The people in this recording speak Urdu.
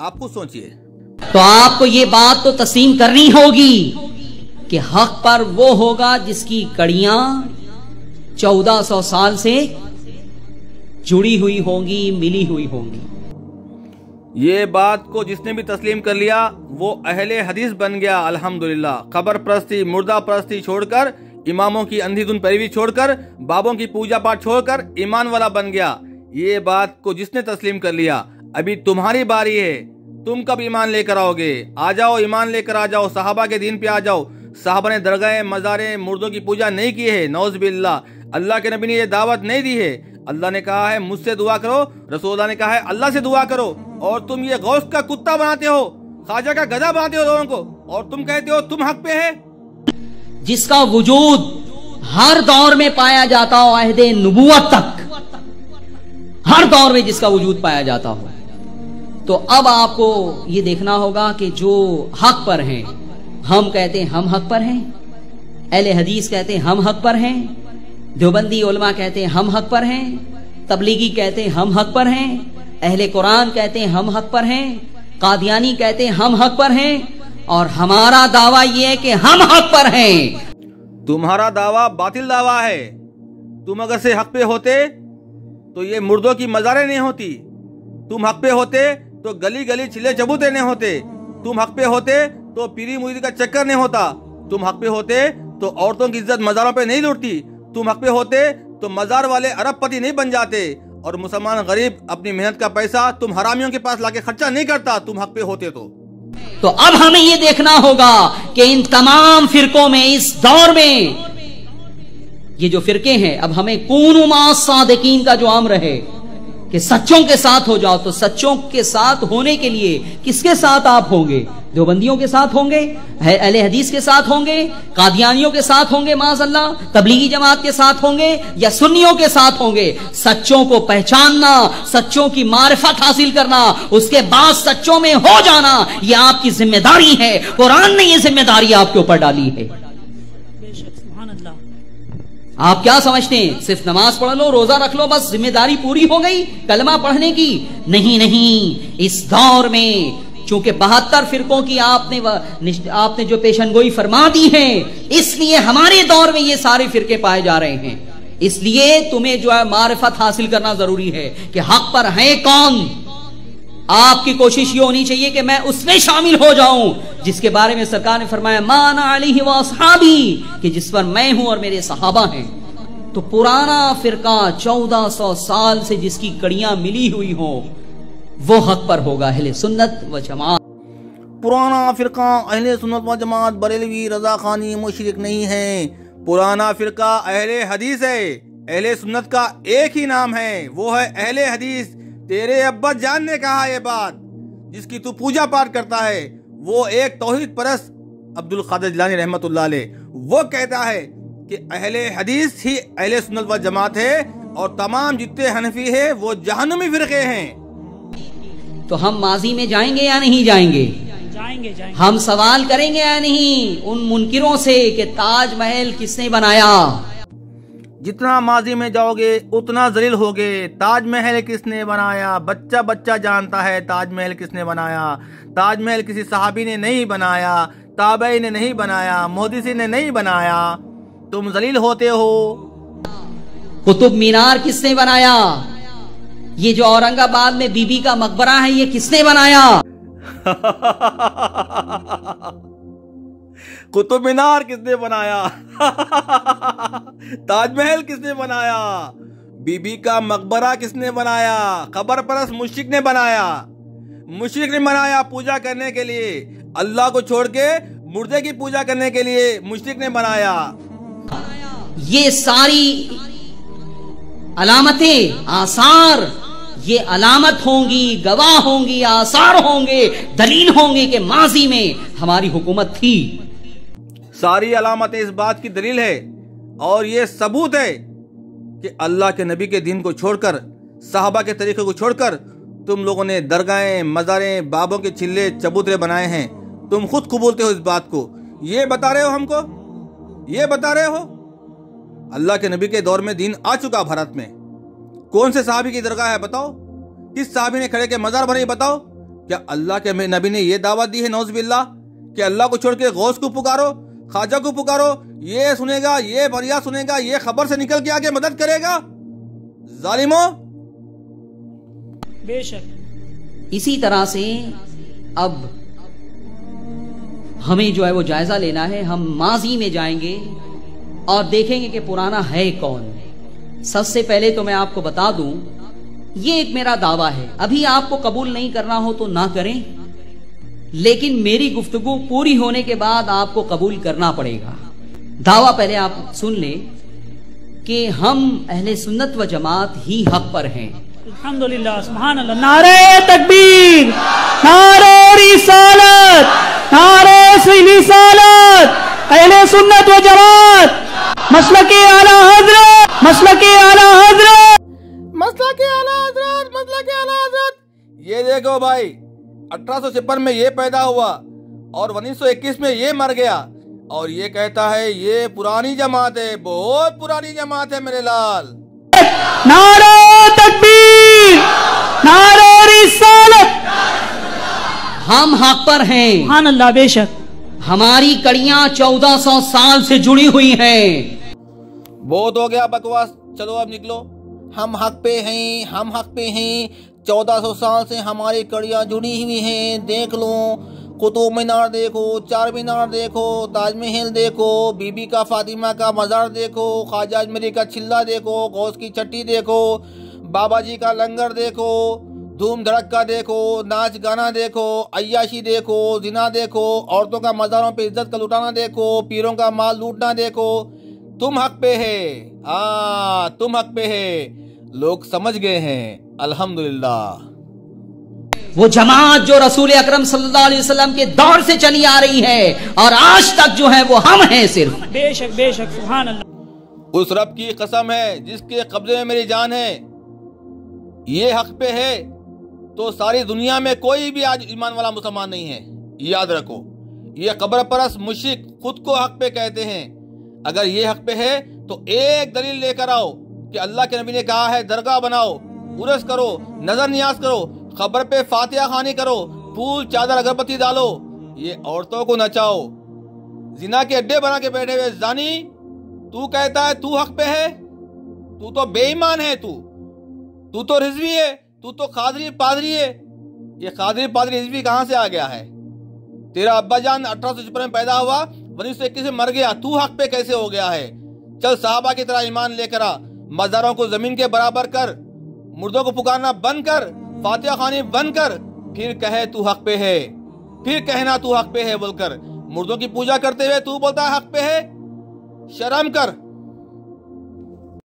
آپ خود سوچئے. تو آپ کو یہ بات تو تسلیم کرنی ہوگی کہ حق پر وہ ہوگا جس کی کڑیاں 1400 سال سے جڑی ہوئی ہوں گی، ملی ہوئی ہوں گی. یہ بات کو جس نے بھی تسلیم کر لیا وہ اہل حدیث بن گیا. الحمدللہ. قبر پرستی، مردہ پرستی چھوڑ کر، اماموں کی اندھی دھن پیروی چھوڑ کر، بابوں کی پوجا پاٹ چھوڑ کر ایمان والا بن گیا. یہ بات کو جس نے تسلیم کر لیا، ابھی تمہاری باری ہے. تم کب ایمان لے کر آؤ گے؟ آ جاؤ، ایمان لے کر آ جاؤ، صحابہ کے دین پہ آ جاؤ. صحابہ نے درگاہیں، مزاریں، مردوں کی پوجا نہیں کی ہے. نعوذ باللہ. اللہ کے نبی نے یہ دعوت نہیں دی ہے. اللہ نے کہا ہے مجھ سے دعا کرو، رسول اللہ نے کہا ہے اللہ سے دعا کرو. اور تم یہ غوث کا کتا بناتے ہو، خواجہ کا گدھا بناتے ہو لوگوں کو، اور تم کہتے ہو تم حق پہ ہے. جس کا وجود ہر دور میں پایا جاتا ہو، عہد نبوت تک ہر دور میں جس کا وجود پایا جاتا ہو. تو اب آپ کو یہ دیکھنا ہوگا کہ جو حق پر ہیں، ہم کہتے ہیں ہم حق پر ہیں، اہل حدیث کہتے ہیں ہم حق پر ہیں، دیوبندی علماء کہتے ہیں ہم حق پر ہیں، تبلیغی کہتے ہیں ہم حق پر ہیں، اہل قرآن کہتے ہیں ہم حق پر ہیں، قادیانی کہتے ہیں ہم حق پر ہیں. اور ہمارا دعویٰ یہ ہے کہ ہم حق پر ہیں. تمہارا دعویٰ باطل دعویٰ ہے. تم اگر سے حق پہ ہوتے تو یہ مردوں کی مزاریں نہیں ہوتی. تم حق پہ ہوتے تو گلی گلی چلے چبوتے نہیں ہوتے. تم حق پہ ہوتے تو پیری مرید کا چکر نہیں ہوتا. تم حق پہ ہوتے تو عورتوں کی عزت مزاروں پہ نہیں لوٹتی. تم حق پہ ہوتے تو مزار والے ارب پتی نہیں بن جاتے. اور مسلمان غریب اپنی محنت کا پیسہ تم حرامیوں کے پاس لا کے خرچہ نہیں کرتا. تم حق پہ ہوتے تو اب ہمیں یہ دیکھنا ہوگا کہ ان تمام فرقوں میں، اس دور میں یہ جو فرقے ہیں، اب ہمیں کونوا مع الصادقین کا جو امر ہے کہ سچوں کے ساتھ ہو جاؤ، تو سچوں کے ساتھ ہونے کے لیے کس کے ساتھ آپ ہوں گے؟ دیوبندیوں کے ساتھ ہوں گے، اہل حدیث کے ساتھ ہوں گے، قادیانیوں کے ساتھ ہوں گے معاذ اللہ، تبلیغی جماعت کے ساتھ ہوں گے، یا سنیوں کے ساتھ ہوں گے؟ سچوں کو پہچاننا، سچوں کی معرفت حاصل کرنا، اس کے بعد سچوں میں ہو جانا، یہ آپ کی ذمہ داری ہے. قرآن نے یہ ذمہ داری آپ کے اوپر ڈالی ہے. آپ کیا سمجھتے ہیں صرف نماز پڑھ لو، روزہ رکھ لو، بس ذمہ داری پوری ہو گئی کلمہ پڑھنے کی؟ نہیں. اس دور میں چونکہ 72 فرقوں کی آپ نے جو پیشن گوئی فرما دی ہے، اس لیے ہمارے دور میں یہ سارے فرقے پائے جا رہے ہیں. اس لیے تمہیں جو ہے معرفت حاصل کرنا ضروری ہے کہ حق پر ہیں کون. آپ کی کوشش یہ ہونی چاہیے کہ میں اس میں شامل ہو جاؤں جس کے بارے میں سرکار نے فرمایا ما انا علیہ واصحابی، کہ جس پر میں ہوں اور میرے صحابہ ہیں. تو پرانا فرقہ 1400 سال سے جس کی کڑیاں ملی ہوئی ہوں وہ حق پر ہوگا، اہل سنت و جماعت. پرانا فرقہ اہل سنت و جماعت بریلوی رضا خانی مشرک نہیں ہے. پرانا فرقہ اہل حدیث ہے. اہل سنت کا ایک ہی نام ہے، وہ ہے اہل حدیث. تیرے ابا جان نے کہا یہ بات، جس کی تو پوجا پاٹ کرتا ہے، وہ ایک توحید پرست عبد القادر جیلانی رحمت اللہ علیہ، وہ کہتا ہے کہ اہل حدیث ہی اہل سنت و جماعت ہے، اور تمام جتنے حنفی ہیں وہ جہنمی فرقے ہیں. تو ہم ماضی میں جائیں گے یا نہیں جائیں گے؟ جائیں گے. ہم سوال کریں گے یا نہیں ان منکروں سے کہ تاج محل کس نے بنایا؟ جتنا ماضی میں جاؤ گے اتنا ذلیل ہوگے. تاج محل کس نے بنایا؟ بچہ بچہ جانتا ہے تاج محل کس نے بنایا. تاج محل کسی صحابی نے نہیں بنایا، تابعی نے نہیں بنایا، محدثین نے نہیں بنایا. تم ذلیل ہوتے ہو. قطب مینار کس نے بنایا؟ یہ جو اورنگ آباد میں بی بی کا مقبرہ ہے یہ کس نے بنایا؟ قطب مینار کس نے بنایا؟ تاج محل کس نے بنایا؟ بی بی کا مقبرہ کس نے بنایا؟ قبر پرست مشرک نے بنایا. مشرک نے بنایا پوجا کرنے کے لیے. اللہ کو چھوڑ کے مردے کی پوجا کرنے کے لیے مشرک نے بنایا. یہ ساری علامتیں، آثار، یہ علامت ہوں گی، گواہ ہوں گی، آثار ہوں گے، دلیل ہوں گے کہ ماضی میں ہماری حکومت تھی. ساری علامتیں اس بات کی دلیل ہے، اور یہ ثبوت ہے کہ اللہ کے نبی کے دین کو چھوڑ کر، صحابہ کے طریقے کو چھوڑ کر تم لوگوں نے درگاہیں، مزاریں، بابوں کے چلے چبوترے بنائے ہیں. تم خود قبولتے ہو اس بات کو. یہ بتا رہے ہو ہم کو، یہ بتا رہے ہو. اللہ کے نبی کے دور میں دین آ چکا بھارت میں. کون سے صحابی کی درگاہ ہے بتاؤ؟ کس صحابی نے کھڑے کے مزار بنائی بتاؤ؟ کیا اللہ کے نبی نے یہ دعوت دی ہے نعوذ باللہ کہ اللہ کو چھوڑ کے غوث کو پکارو، خواجہ کو پکارو، یہ سنے گا، یہ فریاد سنے گا، یہ خبر سے نکل کے آگے مدد کرے گا؟ ظالموں! بے شک اسی طرح سے اب ہمیں جو ہے وہ جائزہ لینا ہے. ہم ماضی میں جائیں گے اور دیکھیں گے کہ پرانا ہے کون. سب سے پہلے تو میں آپ کو بتا دوں، یہ ایک میرا دعویٰ ہے. ابھی آپ کو قبول نہیں کرنا ہو تو نہ کریں، لیکن میری گفتگو پوری ہونے کے بعد آپ کو قبول کرنا پڑے گا. دعویٰ پہلے آپ سن لیں کہ ہم اہل سنت و جماعت ہی حق پر ہیں. الحمدللہ، سبحان اللہ. نعرہ تکبیر، نعرہ رسالت، نعرہ رسالت، اہل سنت و جماعت، مسلک اعلی حضرت، مسلک اعلی حضرت، مسلک اعلی حضرت، مسلک اعلی حضرت. یہ دیکھو بھائی، 1856 میں یہ پیدا ہوا اور 1921 میں یہ مر گیا، اور یہ کہتا ہے یہ پرانی جماعت ہے، بہت پرانی جماعت ہے میرے لال. نعرہ تکبیر، نعرہ رسالت. ہم حق پر ہیں. سبحان اللہ. بے شک ہماری کڑیاں 1400 سال سے جڑی ہوئی ہیں. بہت ہو گیا بکواس، چلو اب نکلو. ہم حق پہ ہیں، ہم حق پہ ہیں. 1400 سال سے ہماری کڑیاں جڑی ہوئی ہیں. دیکھ لو، قطب مینار دیکھو، چار مینار دیکھو، تاج محل دیکھو، بی بی کا فاطمہ کا مزار دیکھو، خواجہ اجمیری کا چلہ دیکھو، غوث کی چھٹی دیکھو، بابا جی کا لنگر دیکھو، دھوم دھڑکا دیکھو، ناچ گانا دیکھو، عیاشی دیکھو، زنا دیکھو، عورتوں کا مزاروں پہ عزت کا لٹانا دیکھو، پیروں کا مال لوٹنا دیکھو. تم حق پہ ہے، تم حق پہ ہے. لوگ سمجھ گئے ہیں الحمدللہ. وہ جماعت جو رسول اکرم صلی اللہ علیہ وسلم کے دور سے چلی آ رہی ہے اور آج تک جو ہے وہ ہم ہیں صرف. بے شک بے شک. سبحان اللہ. اس رب کی قسم ہے جس کے قبضے میں میری جان ہے، یہ حق پہ ہے تو ساری دنیا میں کوئی بھی آج ایمان والا مسلمان نہیں ہے. یاد رکھو، یہ قبر پرست مشرک خود کو حق پہ کہتے ہیں. اگر یہ حق پہ ہے تو ایک دلیل لے کر آؤ کہ اللہ کے نبی نے کہا ہے درگاہ بناؤ، عرس کرو، نظر نیاز کرو، قبر پہ فاتحہ خوانی کرو، پھول چادر اگربتی ڈالو، یہ عورتوں کو نچاؤ، زنا کے اڈے بنا کے بیٹھے ہوئے زانی. تو کہتا ہے تو حق پہ ہے؟ تو تو بے ایمان ہے. تو تو رضوی ہے، تو تو قادری پادری ہے. یہ قادری پادری رضوی کہاں سے آ گیا ہے؟ تیرا ابا جان 1856 میں پیدا ہوا، 1921 میں مر گیا، تو حق پہ کیسے ہو گیا ہے؟ چل صحابہ کی طرح ایمان لے کر آ، مزاروں کو زمین کے برابر کر، مردوں کو پکارنا بند کر، فاتحہ خوانی بند کر، پھر کہے تو حق پہ ہے. پھر کہنا تو حق پہ ہے بول کر. مردوں کی پوجا کرتے ہوئے تو بولتا ہے حق پہ ہے؟ شرم کر.